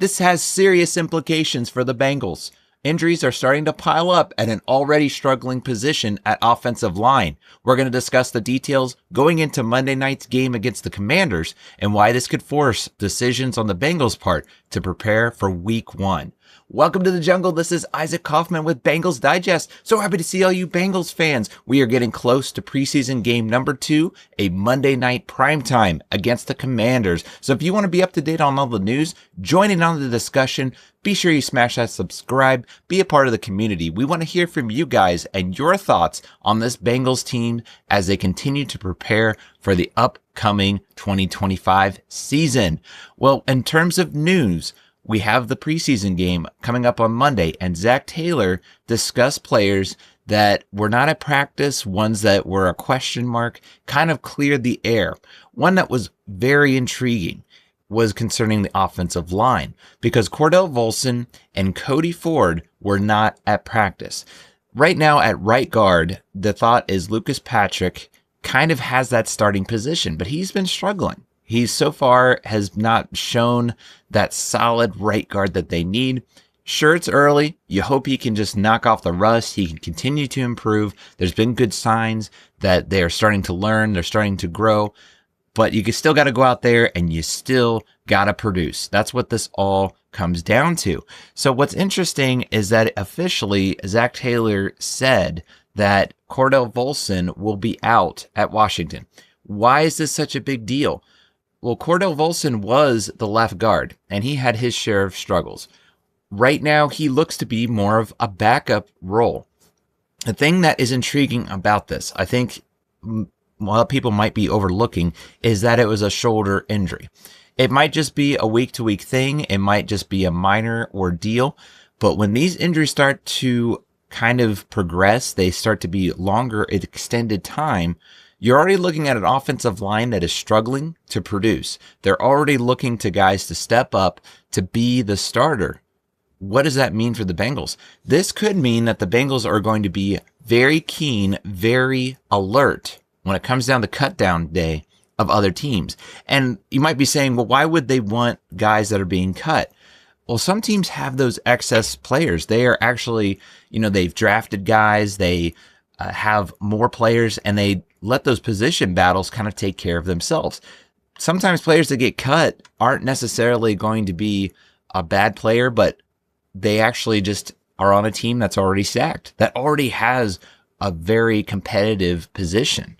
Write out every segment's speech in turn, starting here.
This has serious implications for the Bengals. Injuries are starting to pile up at an already struggling position at offensive line. We're going to discuss the details going into Monday night's game against the Commanders and why this could force decisions on the Bengals' part to prepare for Week 1. Welcome to the jungle. This is Zac Coffman with Bengals Digest. So happy to see all you Bengals fans. We are getting close to preseason game number 2, a Monday night primetime against the Commanders. So if you want to be up to date on all the news, join in on the discussion. Be sure you smash that subscribe, be a part of the community. We want to hear from you guys and your thoughts on this Bengals team as they continue to prepare for the upcoming 2025 season. Well, in terms of news, we have the preseason game coming up on Monday, and Zac Taylor discussed players that were not at practice, ones that were a question mark, kind of cleared the air. One that was very intriguing was concerning the offensive line, because Cordell Volson and Cody Ford were not at practice. Right now at right guard, the thought is Lucas Patrick kind of has that starting position, but he's been struggling. He so far has not shown that solid right guard that they need. Sure, it's early. You hope he can just knock off the rust. He can continue to improve. There's been good signs that they are starting to learn. They're starting to grow. But you still got to go out there and you still got to produce. That's what this all comes down to. So what's interesting is that officially Zac Taylor said that Cordell Volson will be out at Washington. Why is this such a big deal? Well, Cordell Volson was the left guard, and he had his share of struggles. Right now, he looks to be more of a backup role. The thing that is intriguing about this, I think a lot of people might be overlooking, is that it was a shoulder injury. It might just be a week-to-week thing. It might just be a minor ordeal. But when these injuries start to kind of progress, they start to be longer, extended time, you're already looking at an offensive line that is struggling to produce. They're already looking to guys to step up to be the starter. What does that mean for the Bengals? This could mean that the Bengals are going to be very keen, very alert when it comes down to cut down day of other teams. And you might be saying, well, why would they want guys that are being cut? Well, some teams have those excess players. They are actually, they've drafted guys, they have more players, and they let those position battles kind of take care of themselves. Sometimes players that get cut aren't necessarily going to be a bad player, but they actually just are on a team that's already stacked, that already has a very competitive position.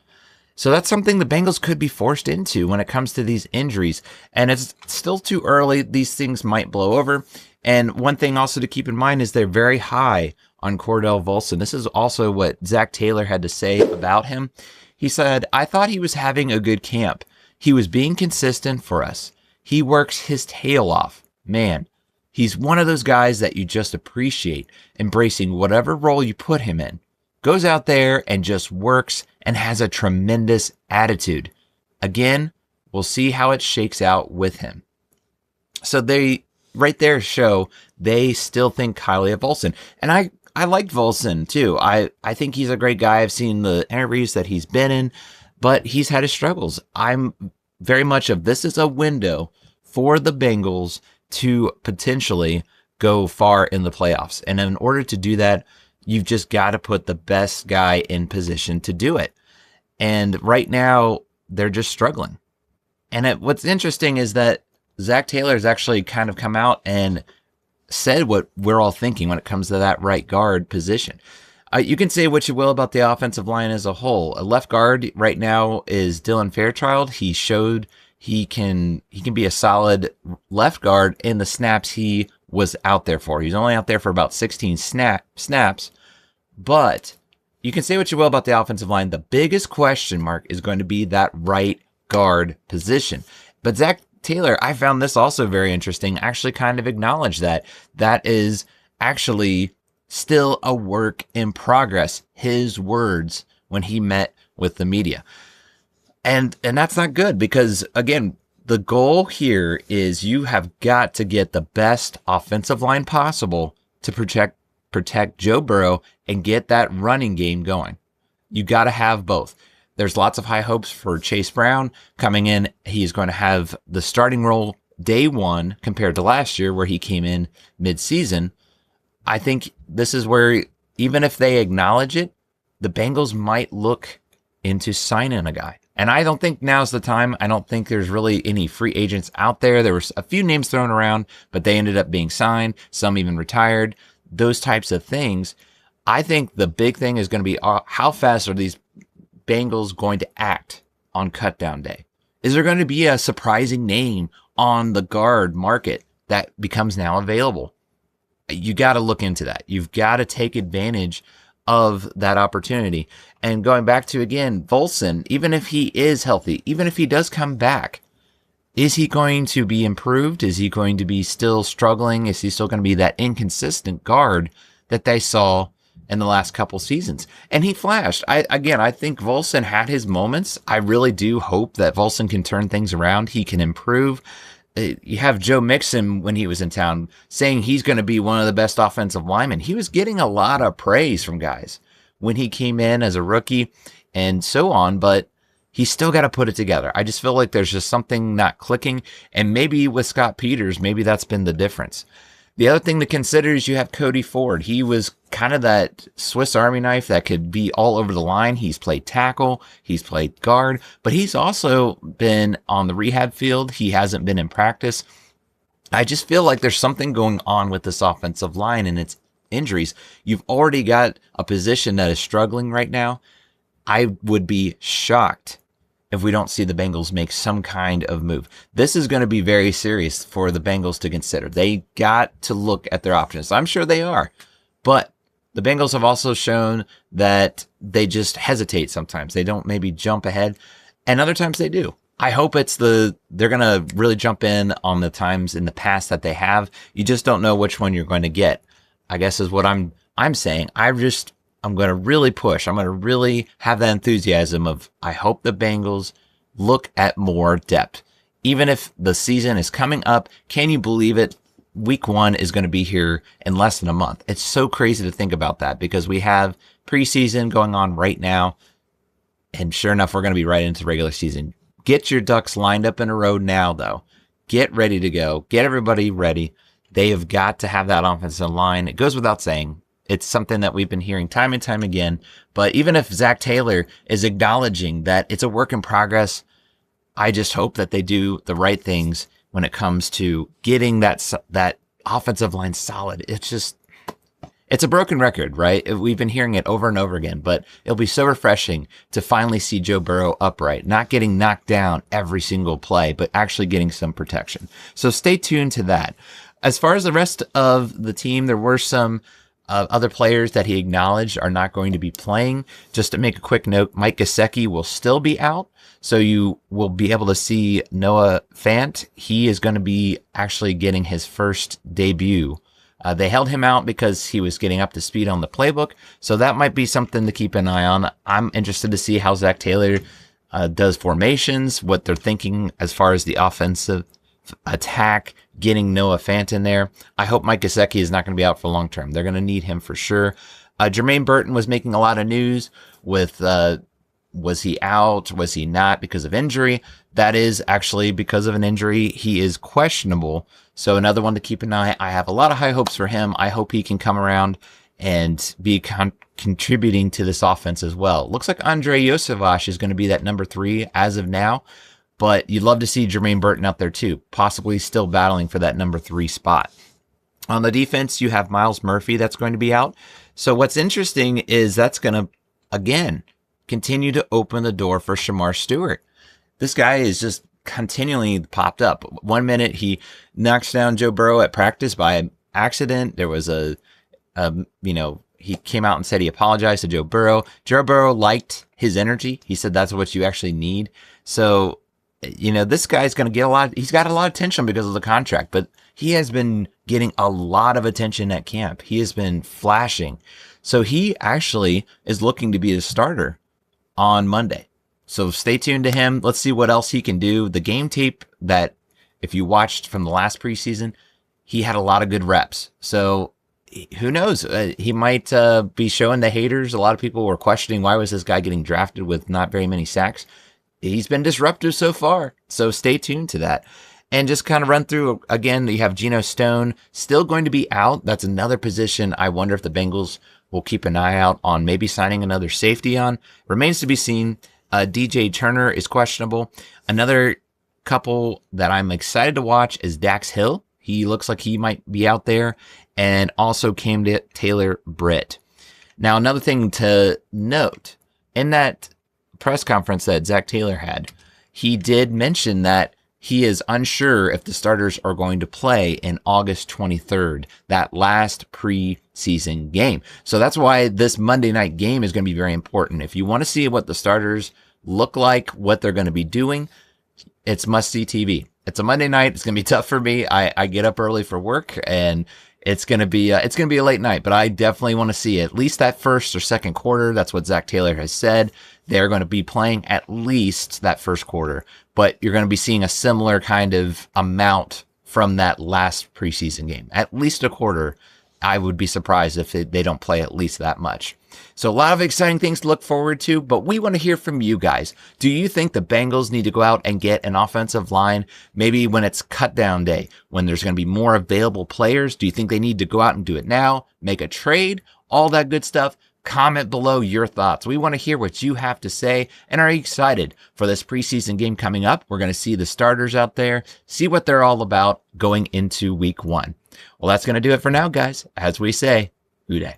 So that's something the Bengals could be forced into when it comes to these injuries. And it's still too early. These things might blow over. And one thing also to keep in mind is they're very high on Cordell Volson. This is also what Zac Taylor had to say about him. He said, "I thought he was having a good camp. He was being consistent for us. He works his tail off. Man, he's one of those guys that you just appreciate, embracing whatever role you put him in. Goes out there and just works and has a tremendous attitude. Again, we'll see how it shakes out with him." So they right there show they still think highly of Volson. And I liked Volson too. I think he's a great guy. I've seen the interviews that he's been in, but he's had his struggles. I'm very much of this is a window for the Bengals to potentially go far in the playoffs. And in order to do that, you've just got to put the best guy in position to do it. And right now, they're just struggling. And what's interesting is that Zac Taylor has actually kind of come out and said what we're all thinking when it comes to that right guard position. You can say what you will about the offensive line as a whole. A left guard right now is Dylan Fairchild. He showed he can be a solid left guard in the snaps he was out there for. He's only out there for about 16 snaps, but you can say what you will about the offensive line. The biggest question mark is going to be that right guard position. But Zac Taylor, I found this also very interesting, actually kind of acknowledged that is actually still a work in progress, his words when he met with the media. And that's not good because, again, the goal here is you have got to get the best offensive line possible to protect Joe Burrow and get that running game going. You got to have both. There's lots of high hopes for Chase Brown coming in. He's going to have the starting role day one compared to last year where he came in mid-season. I think this is where, even if they acknowledge it, the Bengals might look into signing a guy. And I don't think now's the time. I don't think there's really any free agents out there. There was a few names thrown around, but they ended up being signed. Some even retired. Those types of things. I think the big thing is going to be how fast are these Bengals going to act on cutdown day? Is there going to be a surprising name on the guard market that becomes now available? You got to look into that. You've got to take advantage of that opportunity. And going back to, again, Volson, even if he is healthy, even if he does come back, is he going to be improved? Is he going to be still struggling? Is he still going to be that inconsistent guard that they saw in the last couple seasons? And he flashed. I think Volson had his moments. I really do hope that Volson can turn things around. He can improve. You have Joe Mixon, when he was in town, saying he's going to be one of the best offensive linemen. He was getting a lot of praise from guys when he came in as a rookie and so on, but he's still got to put it together. I just feel like there's just something not clicking, and maybe with Scott Peters, maybe that's been the difference. The other thing to consider is you have Cody Ford. He was kind of that Swiss Army knife that could be all over the line. He's played tackle, he's played guard, but he's also been on the rehab field. He hasn't been in practice. I just feel like there's something going on with this offensive line and its injuries. You've already got a position that is struggling right now. I would be shocked if we don't see the Bengals make some kind of move. This is going to be very serious for the Bengals to consider. They got to look at their options. I'm sure they are, but the Bengals have also shown that they just hesitate sometimes. They don't maybe jump ahead, and other times they do. I hope they're going to really jump in on the times in the past that they have. You just don't know which one you're going to get, I guess is what I'm saying. I'm going to really push. I'm going to really have that enthusiasm of, I hope the Bengals look at more depth. Even if the season is coming up, can you believe it? Week 1 is going to be here in less than a month. It's so crazy to think about that because we have preseason going on right now. And sure enough, we're going to be right into regular season. Get your ducks lined up in a row now, though. Get ready to go. Get everybody ready. They have got to have that offensive line. It goes without saying. It's something that we've been hearing time and time again. But even if Zac Taylor is acknowledging that it's a work in progress, I just hope that they do the right things when it comes to getting that offensive line solid. It's a broken record, right? We've been hearing it over and over again, but it'll be so refreshing to finally see Joe Burrow upright, not getting knocked down every single play, but actually getting some protection. So stay tuned to that. As far as the rest of the team, there were some other players that he acknowledged are not going to be playing. Just to make a quick note, Mike Gesicki will still be out. So you will be able to see Noah Fant. He is going to be actually getting his first debut. They held him out because he was getting up to speed on the playbook. So that might be something to keep an eye on. I'm interested to see how Zac Taylor does formations, what they're thinking as far as the offensive attack, getting Noah Fant in there. I hope Mike Gesicki is not going to be out for long term. They're going to need him for sure. Jermaine Burton was making a lot of news with, was he out? Was he not because of injury? That is actually because of an injury. He is questionable. So another one to keep an eye. I have a lot of high hopes for him. I hope he can come around and be contributing to this offense as well. Looks like Andre Yosevich is going to be that number 3 as of now. But you'd love to see Jermaine Burton out there too, possibly still battling for that number 3 spot. On the defense, you have Myles Murphy that's going to be out. So what's interesting is that's going to, again, continue to open the door for Shamar Stewart. This guy is just continually popped up. 1 minute he knocks down Joe Burrow at practice by accident. There was he came out and said he apologized to Joe Burrow. Joe Burrow liked his energy. He said that's what you actually need. So, this guy's going to get he's got a lot of attention because of the contract, but he has been getting a lot of attention at camp. He has been flashing. So he actually is looking to be a starter on Monday. So stay tuned to him. Let's see what else he can do. The game tape that if you watched from the last preseason, he had a lot of good reps. So who knows? He might be showing the haters. A lot of people were questioning why was this guy getting drafted with not very many sacks. He's been disruptive so far, so stay tuned to that. And just kind of run through again, you have Geno Stone still going to be out. That's another position I wonder if the Bengals will keep an eye out on maybe signing another safety on. Remains to be seen. DJ Turner is questionable. Another couple that I'm excited to watch is Dax Hill. He looks like he might be out there. And also came to Taylor Britt. Now, another thing to note, in that press conference that Zac Taylor had, he did mention that he is unsure if the starters are going to play in August 23rd, that last preseason game. So that's why this Monday night game is going to be very important. If you want to see what the starters look like, what they're going to be doing, it's must-see TV. It's a Monday night. It's going to be tough for me. I get up early for work, and it's going to be a late night, but I definitely want to see at least that first or second quarter. That's what Zac Taylor has said. They're going to be playing at least that first quarter, but you're going to be seeing a similar kind of amount from that last preseason game. At least a quarter. I would be surprised if they don't play at least that much. So a lot of exciting things to look forward to, but we want to hear from you guys. Do you think the Bengals need to go out and get an offensive line? Maybe when it's cut down day, when there's going to be more available players, do you think they need to go out and do it now? Make a trade? All that good stuff? Comment below your thoughts. We want to hear what you have to say. And are you excited for this preseason game coming up? We're going to see the starters out there, see what they're all about going into week 1. Well, that's going to do it for now, guys. As we say, Uday.